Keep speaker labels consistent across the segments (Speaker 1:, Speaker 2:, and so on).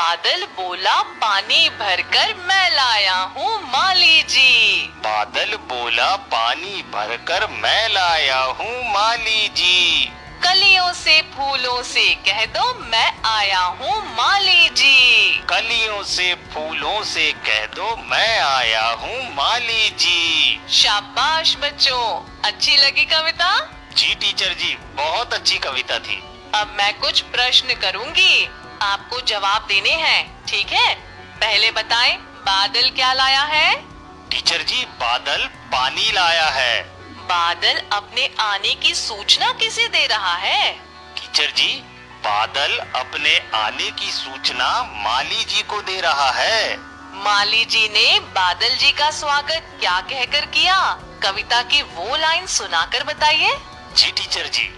Speaker 1: बादल बोला पानी भरकर मैं लाया हूँ माली जी।
Speaker 2: बादल बोला पानी भरकर मैं लाया हूँ माली जी।
Speaker 1: कलियों से फूलों से कह दो मैं आया हूँ माली जी।
Speaker 2: कलियों से फूलों से कह दो मैं आया हूँ माली जी।
Speaker 1: शाबाश बच्चों, अच्छी लगी कविता?
Speaker 2: जी टीचर जी, बहुत अच्छी कविता थी।
Speaker 1: अब मैं कुछ प्रश्न करूँगी, आपको जवाब देने हैं, ठीक है? पहले बताएं, बादल क्या लाया है?
Speaker 2: टीचर जी, बादल पानी लाया है।
Speaker 1: बादल अपने आने की सूचना किसे दे रहा है?
Speaker 2: टीचर जी, बादल अपने आने की सूचना माली जी को दे रहा है।
Speaker 1: माली जी ने बादल जी का स्वागत क्या कहकर किया? कविता की वो लाइन सुनाकर बताइए।
Speaker 2: जी टीचर जी,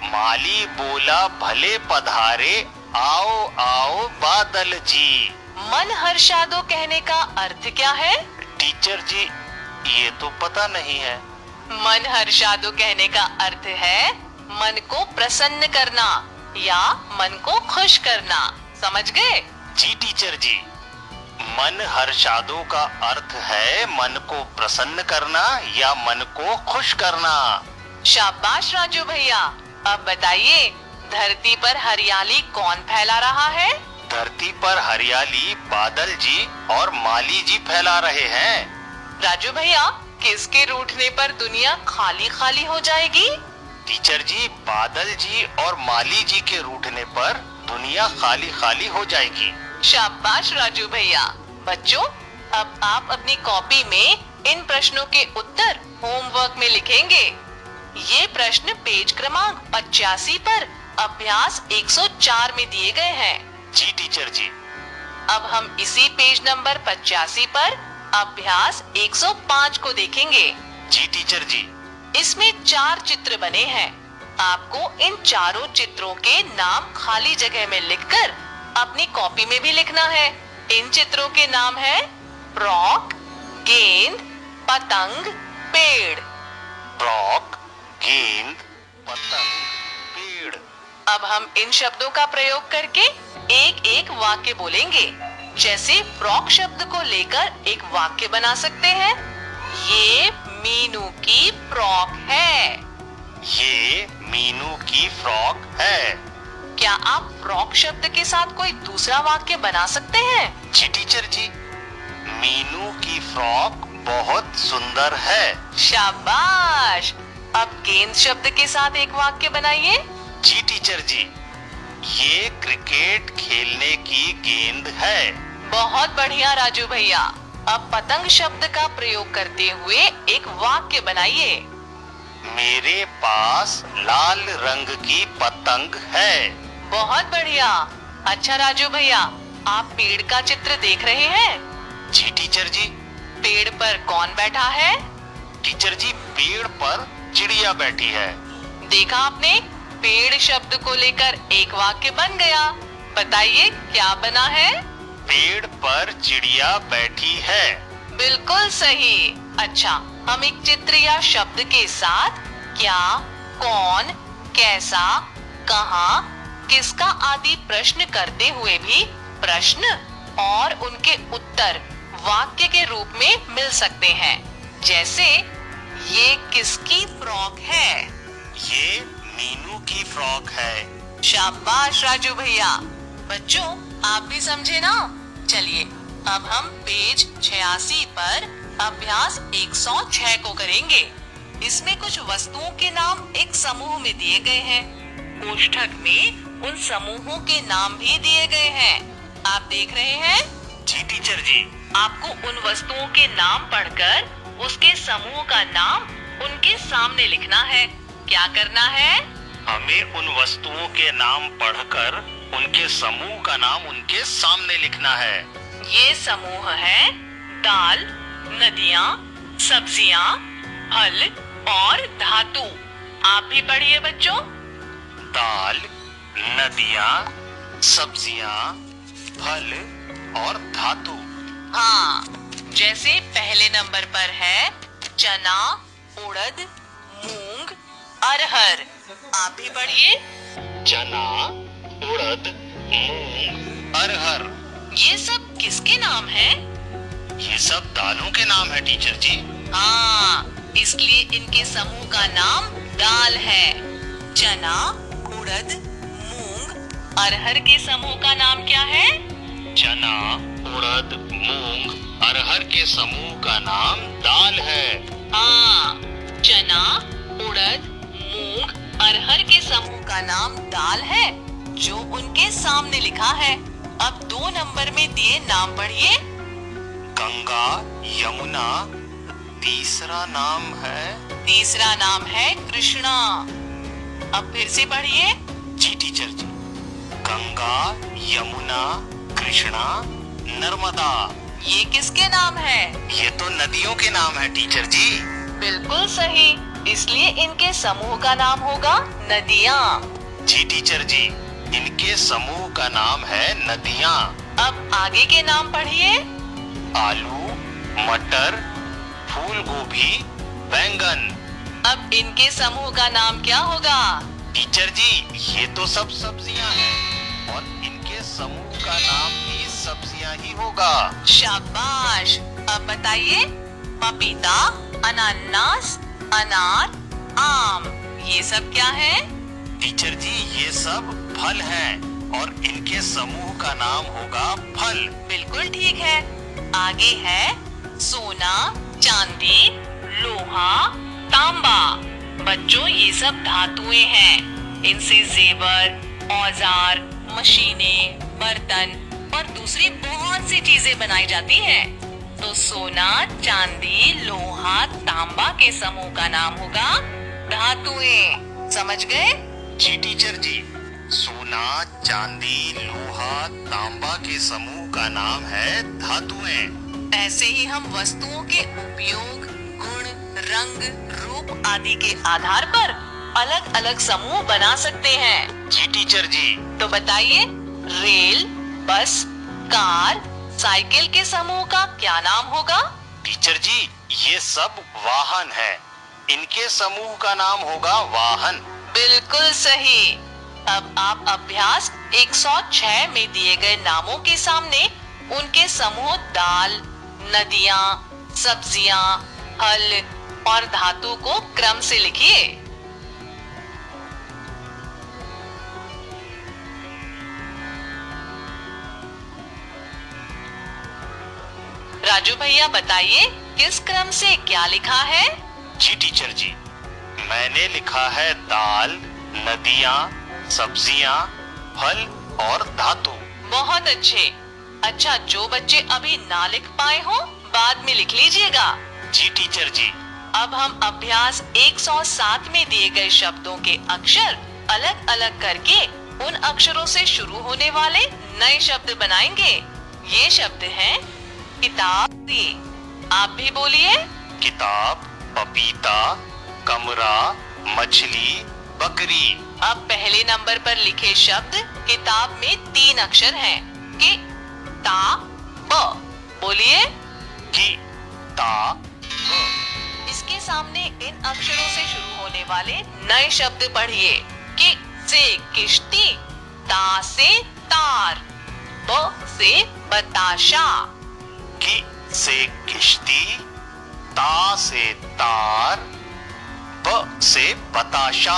Speaker 2: माली बोला भले पधारे आओ आओ बादल जी।
Speaker 1: मन हर्षादो कहने का अर्थ क्या है?
Speaker 2: टीचर जी, ये तो पता नहीं है।
Speaker 1: मन हर्षादो कहने का अर्थ है मन को प्रसन्न करना या मन को खुश करना, समझ गए?
Speaker 2: जी टीचर जी, मन हर्षादो का अर्थ है मन को प्रसन्न करना या मन को खुश करना।
Speaker 1: शाबाश राजू भैया। अब बताइए, धरती पर हरियाली कौन फैला रहा है?
Speaker 2: धरती पर हरियाली बादल जी और माली जी फैला रहे हैं।
Speaker 1: राजू भैया, किसके रूठने पर दुनिया खाली खाली हो जाएगी?
Speaker 2: टीचर जी, बादल जी और माली जी के रूठने पर दुनिया खाली खाली हो जाएगी।
Speaker 1: शाबाश राजू भैया। बच्चों, अब आप अपनी कॉपी में इन प्रश्नों के उत्तर होमवर्क में लिखेंगे। ये प्रश्न पेज क्रमांक 85 पर अभ्यास 104 में दिए गए हैं।
Speaker 2: जी टीचर जी।
Speaker 1: अब हम इसी पेज नंबर 85 पर अभ्यास 105 को देखेंगे।
Speaker 2: जी टीचर जी।
Speaker 1: इसमें 4 चित्र बने हैं। आपको इन चारों चित्रों के नाम खाली जगह में लिखकर अपनी कॉपी में भी लिखना है। इन चित्रों के नाम है फ्रॉक, गेंद, पतंग, पेड़।
Speaker 2: फ्रॉक, गेंद, पतंग, पेड़।
Speaker 1: अब हम इन शब्दों का प्रयोग करके एक एक वाक्य बोलेंगे। जैसे फ्रॉक शब्द को लेकर एक वाक्य बना सकते हैं। ये मीनू की फ्रॉक है।
Speaker 2: ये मीनू की फ्रॉक है।
Speaker 1: क्या आप फ्रॉक शब्द के साथ कोई दूसरा वाक्य बना सकते हैं?
Speaker 2: जी टीचर जी, मीनू की फ्रॉक बहुत सुंदर है।
Speaker 1: शाबाश। अब गेंद शब्द के साथ एक वाक्य बनाइए।
Speaker 2: जी टीचर जी, ये क्रिकेट खेलने की गेंद है।
Speaker 1: बहुत बढ़िया राजू भैया। अब पतंग शब्द का प्रयोग करते हुए एक वाक्य बनाइए।
Speaker 2: मेरे पास लाल रंग की पतंग है।
Speaker 1: बहुत बढ़िया। अच्छा राजू भैया, आप पेड़ का चित्र देख रहे हैं?
Speaker 2: जी टीचर जी।
Speaker 1: पेड़ पर कौन बैठा है?
Speaker 2: टीचर जी, पेड़ पर चिड़िया बैठी है।
Speaker 1: देखा आपने, पेड़ शब्द को लेकर एक वाक्य बन गया। बताइए क्या बना है?
Speaker 2: पेड़ पर चिड़िया बैठी है।
Speaker 1: बिल्कुल सही। अच्छा, हम एक चित्र या शब्द के साथ क्या, कौन, कैसा, कहाँ, किसका आदि प्रश्न करते हुए भी प्रश्न और उनके उत्तर वाक्य के रूप में मिल सकते हैं। जैसे, ये किसकी फ्रॉक है?
Speaker 2: ये मीनू की फ्रॉक है।
Speaker 1: शाबाश राजू भैया। बच्चों, आप भी समझे ना? चलिए, अब हम पेज 86 पर अभ्यास 106 को करेंगे। इसमें कुछ वस्तुओं के नाम एक समूह में दिए गए हैं। कोष्ठक में उन समूहों के नाम भी दिए गए हैं। आप देख रहे हैं?
Speaker 2: जी टीचर जी।
Speaker 1: आपको उन वस्तुओं के नाम पढ़कर उसके समूह का नाम उनके सामने लिखना है। क्या करना है?
Speaker 2: हमें उन वस्तुओं के नाम पढ़कर उनके समूह का नाम उनके सामने लिखना है।
Speaker 1: ये समूह है दाल, नदियाँ, सब्जियाँ, फल और धातु। आप भी पढ़िए बच्चों।
Speaker 2: दाल, नदियाँ, सब्जियाँ, फल और धातु।
Speaker 1: हाँ, जैसे पहले नंबर पर है चना, उड़द, मूंग, अरहर। आप भी पढ़िए।
Speaker 2: चना, उड़द, मूंग, अरहर।
Speaker 1: ये सब किसके नाम हैं?
Speaker 2: ये सब दालों के नाम है टीचर जी।
Speaker 1: हाँ, इसलिए इनके समूह का नाम दाल है। चना, उड़द, मूंग, अरहर के समूह का नाम क्या है?
Speaker 2: चना, उड़द, मूंग, अरहर के समूह का नाम दाल है।
Speaker 1: हाँ, चना, उड़द, मूंग, अरहर के समूह का नाम दाल है, जो उनके सामने लिखा है। अब 2 नंबर में दिए नाम पढ़िए।
Speaker 2: गंगा, यमुना, तीसरा नाम है
Speaker 1: कृष्णा। अब फिर से पढ़िए।
Speaker 2: जी टीचर जी। गंगा, यमुना, कृष्णा, नर्मदा।
Speaker 1: ये किसके नाम है?
Speaker 2: ये तो नदियों के नाम है टीचर जी।
Speaker 1: बिल्कुल सही, इसलिए इनके समूह का नाम होगा नदियाँ।
Speaker 2: जी टीचर जी, इनके समूह का नाम है नदियाँ।
Speaker 1: अब आगे के नाम पढ़िए।
Speaker 2: आलू, मटर, फूल गोभी, बैंगन।
Speaker 1: अब इनके समूह का नाम क्या होगा?
Speaker 2: टीचर जी, ये तो सब सब्जियां हैं और इनके समूह का नाम भी सब्जियां ही होगा।
Speaker 1: शाबाश। अब बताइए, पपीता, अनानास, अनार, आम, ये सब क्या है?
Speaker 2: टीचर जी, ये सब फल हैं और इनके समूह का नाम होगा फल।
Speaker 1: बिल्कुल ठीक है। आगे है सोना, चांदी, लोहा, तांबा। बच्चों, ये सब धातुएं हैं। इनसे जेवर, औजार, मशीनें, बर्तन और दूसरी बहुत सी चीजें बनाई जाती हैं। तो सोना, चांदी, लोहा, तांबा के समूह का नाम होगा धातुएं। समझ गए?
Speaker 2: जी टीचर जी। सोना, चांदी, लोहा, तांबा के समूह का नाम है धातुएं।
Speaker 1: ऐसे ही हम वस्तुओं के उपयोग, गुण, रंग, रूप आदि के आधार पर अलग अलग समूह बना सकते हैं।
Speaker 2: जी टीचर जी।
Speaker 1: तो बताइए, रेल, बस, कार, साइकिल के समूह का क्या नाम होगा?
Speaker 2: टीचर जी, ये सब वाहन है। इनके समूह का नाम होगा वाहन।
Speaker 1: बिल्कुल सही। अब आप अभ्यास 106 में दिए गए नामों के सामने उनके समूह दाल, नदियाँ, सब्जियाँ, फल और धातु को क्रम से लिखिए। राजू भैया बताइए, किस क्रम से क्या लिखा है?
Speaker 2: जी टीचर जी, मैंने लिखा है दाल, नदियाँ, सब्जियाँ, फल और धातु।
Speaker 1: बहुत अच्छे। अच्छा, जो बच्चे अभी ना लिख पाए हो, बाद में लिख लीजिएगा।
Speaker 2: जी टीचर जी।
Speaker 1: अब हम अभ्यास 107 में दिए गए शब्दों के अक्षर अलग अलग करके उन अक्षरों से शुरू होने वाले नए शब्द बनाएंगे। ये शब्द हैं किताब। आप भी बोलिए।
Speaker 2: किताब, पपीता, कमरा, मछली, बकरी।
Speaker 1: अब पहले नंबर पर लिखे शब्द किताब में 3 अक्षर हैं। कि, ता, ब। बोलिए।
Speaker 2: कि, ता, ब।
Speaker 1: इसके सामने इन अक्षरों से शुरू होने वाले नए शब्द पढ़िए। कि से किश्ती, ता से तार, ब से बताशा।
Speaker 2: कि से किश्ती, ता से तार, ब से बताशा।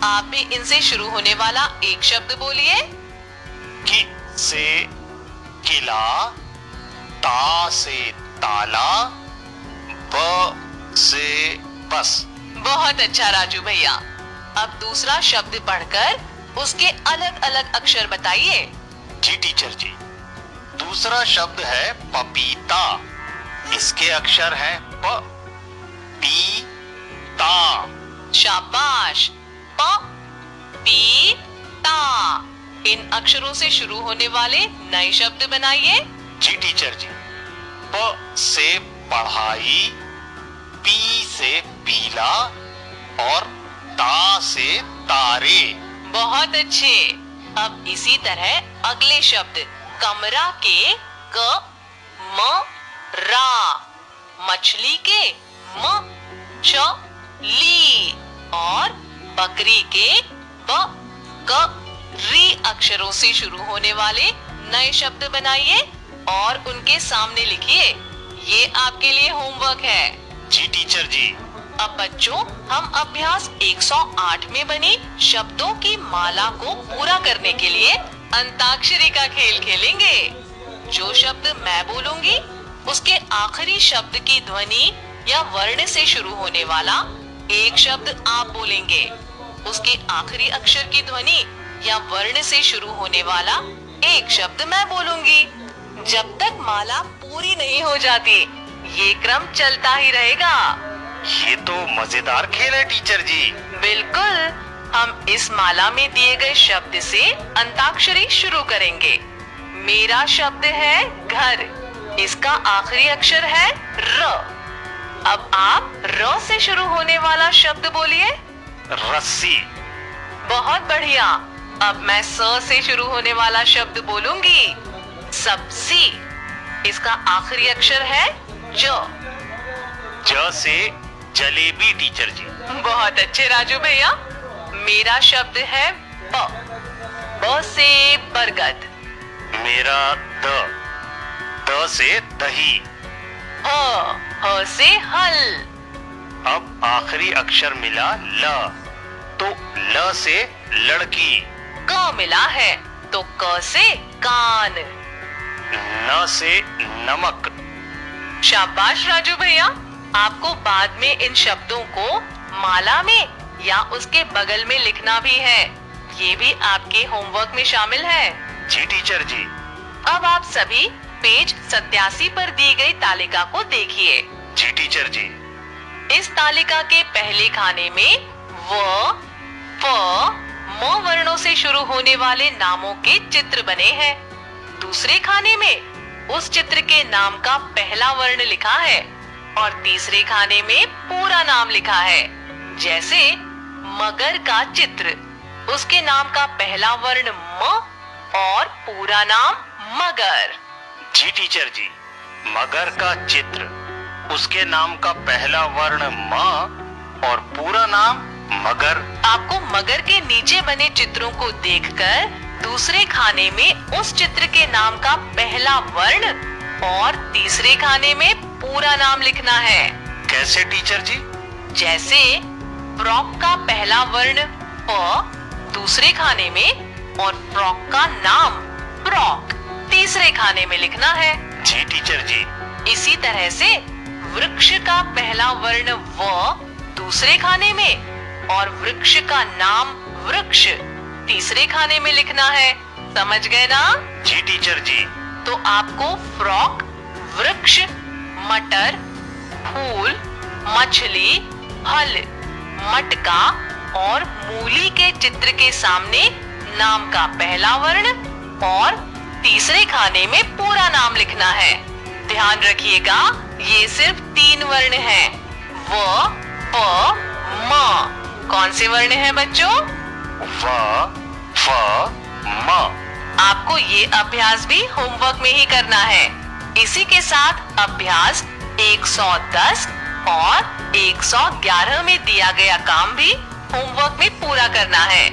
Speaker 1: आप भी इनसे शुरू होने वाला एक शब्द बोलिए।
Speaker 2: कि से किला, ता से ताला, ब से बस।
Speaker 1: बहुत अच्छा राजू भैया। अब दूसरा शब्द पढ़कर उसके अलग अलग अक्षर बताइए।
Speaker 2: जी टीचर जी। दूसरा शब्द है पपीता। इसके अक्षर हैं प, पी, ता।
Speaker 1: शाबाश। प, पी, ता। इन अक्षरों से शुरू होने वाले नए शब्द बनाइए।
Speaker 2: जी टीचर जी। प से पढ़ाई, पी से पीला और ता से तारे।
Speaker 1: बहुत अच्छे। अब इसी तरह अगले शब्द कमरा के क, म, रा, मछली के म, छ, ली और बकरी के ब, क, री अक्षरों से शुरू होने वाले नए शब्द बनाइए और उनके सामने लिखिए। ये आपके लिए होमवर्क है।
Speaker 2: जी टीचर जी।
Speaker 1: अब बच्चों, हम अभ्यास 108 में बनी शब्दों की माला को पूरा करने के लिए अंताक्षरी का खेल खेलेंगे। जो शब्द मैं बोलूंगी उसके आखिरी शब्द की ध्वनि या वर्ण से शुरू होने वाला एक शब्द आप बोलेंगे। उसके आखिरी अक्षर की ध्वनि या वर्ण से शुरू होने वाला एक शब्द मैं बोलूंगी। जब तक माला पूरी नहीं हो जाती ये क्रम चलता ही रहेगा।
Speaker 2: ये तो मजेदार खेल है टीचर जी।
Speaker 1: बिल्कुल। हम इस माला में दिए गए शब्द से अंताक्षरी शुरू करेंगे। मेरा शब्द है घर। इसका आखिरी अक्षर है र। अब आप र से शुरू होने वाला शब्द बोलिए।
Speaker 2: रस्सी।
Speaker 1: बहुत बढ़िया। अब मैं स से शुरू होने वाला शब्द बोलूंगी। सब्जी। इसका आखिरी अक्षर है ज।
Speaker 2: ज से जलेबी टीचर जी।
Speaker 1: बहुत अच्छे राजू भैया। मेरा शब्द है ब। ब से बरगद।
Speaker 2: मेरा द से दही।
Speaker 1: ह से हल।
Speaker 2: अब आखिरी अक्षर मिला ल, तो ल से लड़की।
Speaker 1: क मिला है तो क से कान।
Speaker 2: न से नमक।
Speaker 1: शाबाश राजू भैया। आपको बाद में इन शब्दों को माला में या उसके बगल में लिखना भी है। ये भी आपके होमवर्क में शामिल है।
Speaker 2: जी टीचर जी।
Speaker 1: अब आप सभी पेज 87 पर दी गई तालिका को देखिए।
Speaker 2: जी टीचर जी।
Speaker 1: इस तालिका के पहले खाने में व, फ, म वर्णों से शुरू होने वाले नामों के चित्र बने हैं। दूसरे खाने में उस चित्र के नाम का पहला वर्ण लिखा है और तीसरे खाने में पूरा नाम लिखा है। जैसे मगर का चित्र, उसके नाम का पहला वर्ण म और पूरा नाम मगर।
Speaker 2: जी टीचर जी। मगर का चित्र, उसके नाम का पहला वर्ण म और पूरा नाम मगर।
Speaker 1: आपको मगर के नीचे बने चित्रों को देखकर दूसरे खाने में उस चित्र के नाम का पहला वर्ण और तीसरे खाने में पूरा नाम लिखना है।
Speaker 2: कैसे टीचर जी?
Speaker 1: जैसे फ्रॉक का पहला वर्ण फ दूसरे खाने में और फ्रॉक का नाम फ्रॉक तीसरे खाने में लिखना है।
Speaker 2: जी टीचर जी।
Speaker 1: इसी तरह से वृक्ष का पहला वर्ण व दूसरे खाने में और वृक्ष का नाम वृक्ष तीसरे खाने में लिखना है। समझ गए ना?
Speaker 2: जी टीचर जी।
Speaker 1: तो आपको फ्रॉक, वृक्ष, मटर, फूल, मछली, फल, मटका और मूली के चित्र के सामने नाम का पहला वर्ण और तीसरे खाने में पूरा नाम लिखना है। ध्यान रखिएगा, ये सिर्फ 3 वर्ण हैं। व, प, म। कौन से वर्ण हैं बच्चों?
Speaker 2: व, फ, म।
Speaker 1: आपको ये अभ्यास भी होमवर्क में ही करना है। इसी के साथ अभ्यास 110 और 111 में दिया गया काम भी होमवर्क में पूरा करना है।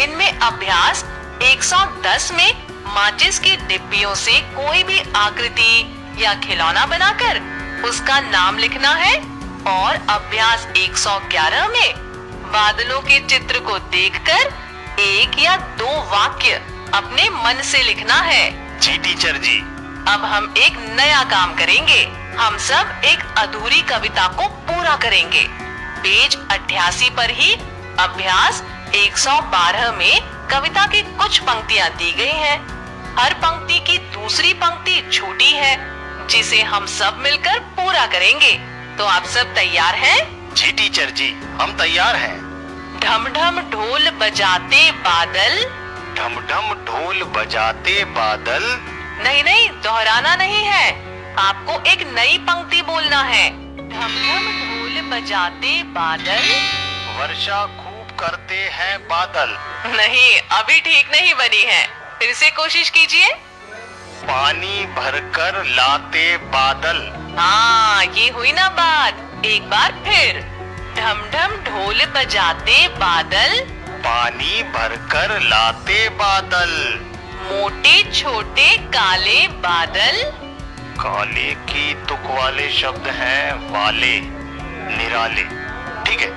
Speaker 1: इनमें अभ्यास 110 में माचिस की डिब्बियों से कोई भी आकृति या खिलौना बनाकर उसका नाम लिखना है और अभ्यास 111 में बादलों के चित्र को देखकर 1 या 2 वाक्य अपने मन से लिखना है।
Speaker 2: जी टीचर जी।
Speaker 1: अब हम एक नया काम करेंगे। हम सब एक अधूरी कविता को पूरा करेंगे। पेज 88 पर ही अभ्यास 112 में कविता की कुछ पंक्तियां दी गई हैं। हर पंक्ति की दूसरी पंक्ति छोटी है जिसे हम सब मिलकर पूरा करेंगे। तो आप सब तैयार हैं?
Speaker 2: जी टीचर जी, हम तैयार हैं।
Speaker 1: ढम ढम ढोल बजाते बादल।
Speaker 2: ढम ढम ढोल बजाते बादल।
Speaker 1: नहीं, दोहराना नहीं है। आपको एक नई पंक्ति बोलना है। ढम ढम ढोल बजाते बादल।
Speaker 2: वर्षा खूब करते हैं बादल।
Speaker 1: नहीं, अभी ठीक नहीं बनी है। फिर से कोशिश कीजिए।
Speaker 2: पानी भरकर लाते बादल।
Speaker 1: हाँ, ये हुई ना बात। एक बार फिर। ढम ढम ढोल बजाते बादल।
Speaker 2: पानी भरकर लाते बादल।
Speaker 1: मोटे छोटे काले बादल।
Speaker 2: काले की तुक वाले शब्द हैं वाले, निराले। ठीक है,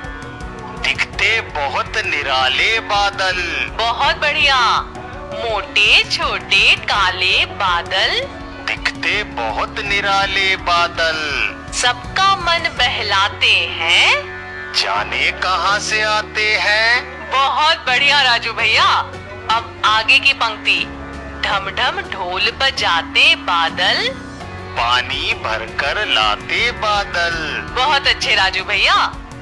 Speaker 2: दिखते बहुत निराले बादल।
Speaker 1: बहुत बढ़िया। मोटे छोटे काले बादल,
Speaker 2: दिखते बहुत निराले बादल,
Speaker 1: सबका मन बहलाते हैं।
Speaker 2: जाने कहाँ से आते हैं।
Speaker 1: बहुत बढ़िया राजू भैया। अब आगे की पंक्ति, ढम ढम ढोल बजाते बादल,
Speaker 2: पानी भरकर लाते बादल।
Speaker 1: बहुत अच्छे राजू भैया।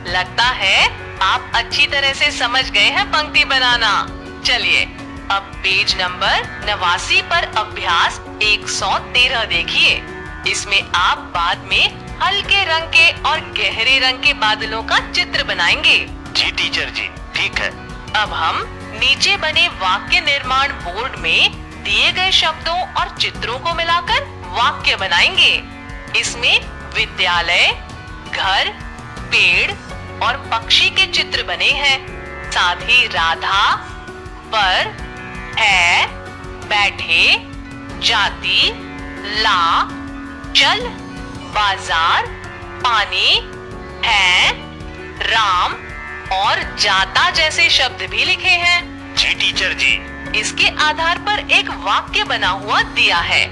Speaker 1: लगता है आप अच्छी तरह से समझ गए हैं पंक्ति बनाना। चलिए अब पेज नंबर 89 पर अभ्यास 113 देखिए। इसमें आप बाद में हल्के रंग के और गहरे रंग के बादलों का चित्र बनाएंगे।
Speaker 2: जी टीचर जी, ठीक है।
Speaker 1: अब हम नीचे बने वाक्य निर्माण बोर्ड में दिए गए शब्दों और चित्रों को मिलाकर वाक्य बनाएंगे। इसमें विद्यालय, घर, पेड़ और पक्षी के चित्र बने हैं। साथ ही राधा, पर, है, बैठे, जाती, ला, चल, बाजार, पानी, है, राम और जाता जैसे शब्द भी लिखे हैं।
Speaker 2: जी टीचर जी।
Speaker 1: इसके आधार पर एक वाक्य बना हुआ दिया है।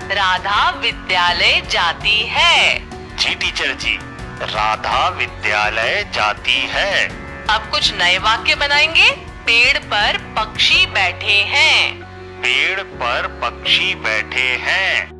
Speaker 1: राधा विद्यालय जाती है।
Speaker 2: जी टीचर जी, राधा विद्यालय जाती है।
Speaker 1: अब कुछ नए वाक्य बनाएंगे। पेड़ पर पक्षी बैठे हैं।
Speaker 2: पेड़ पर पक्षी बैठे हैं।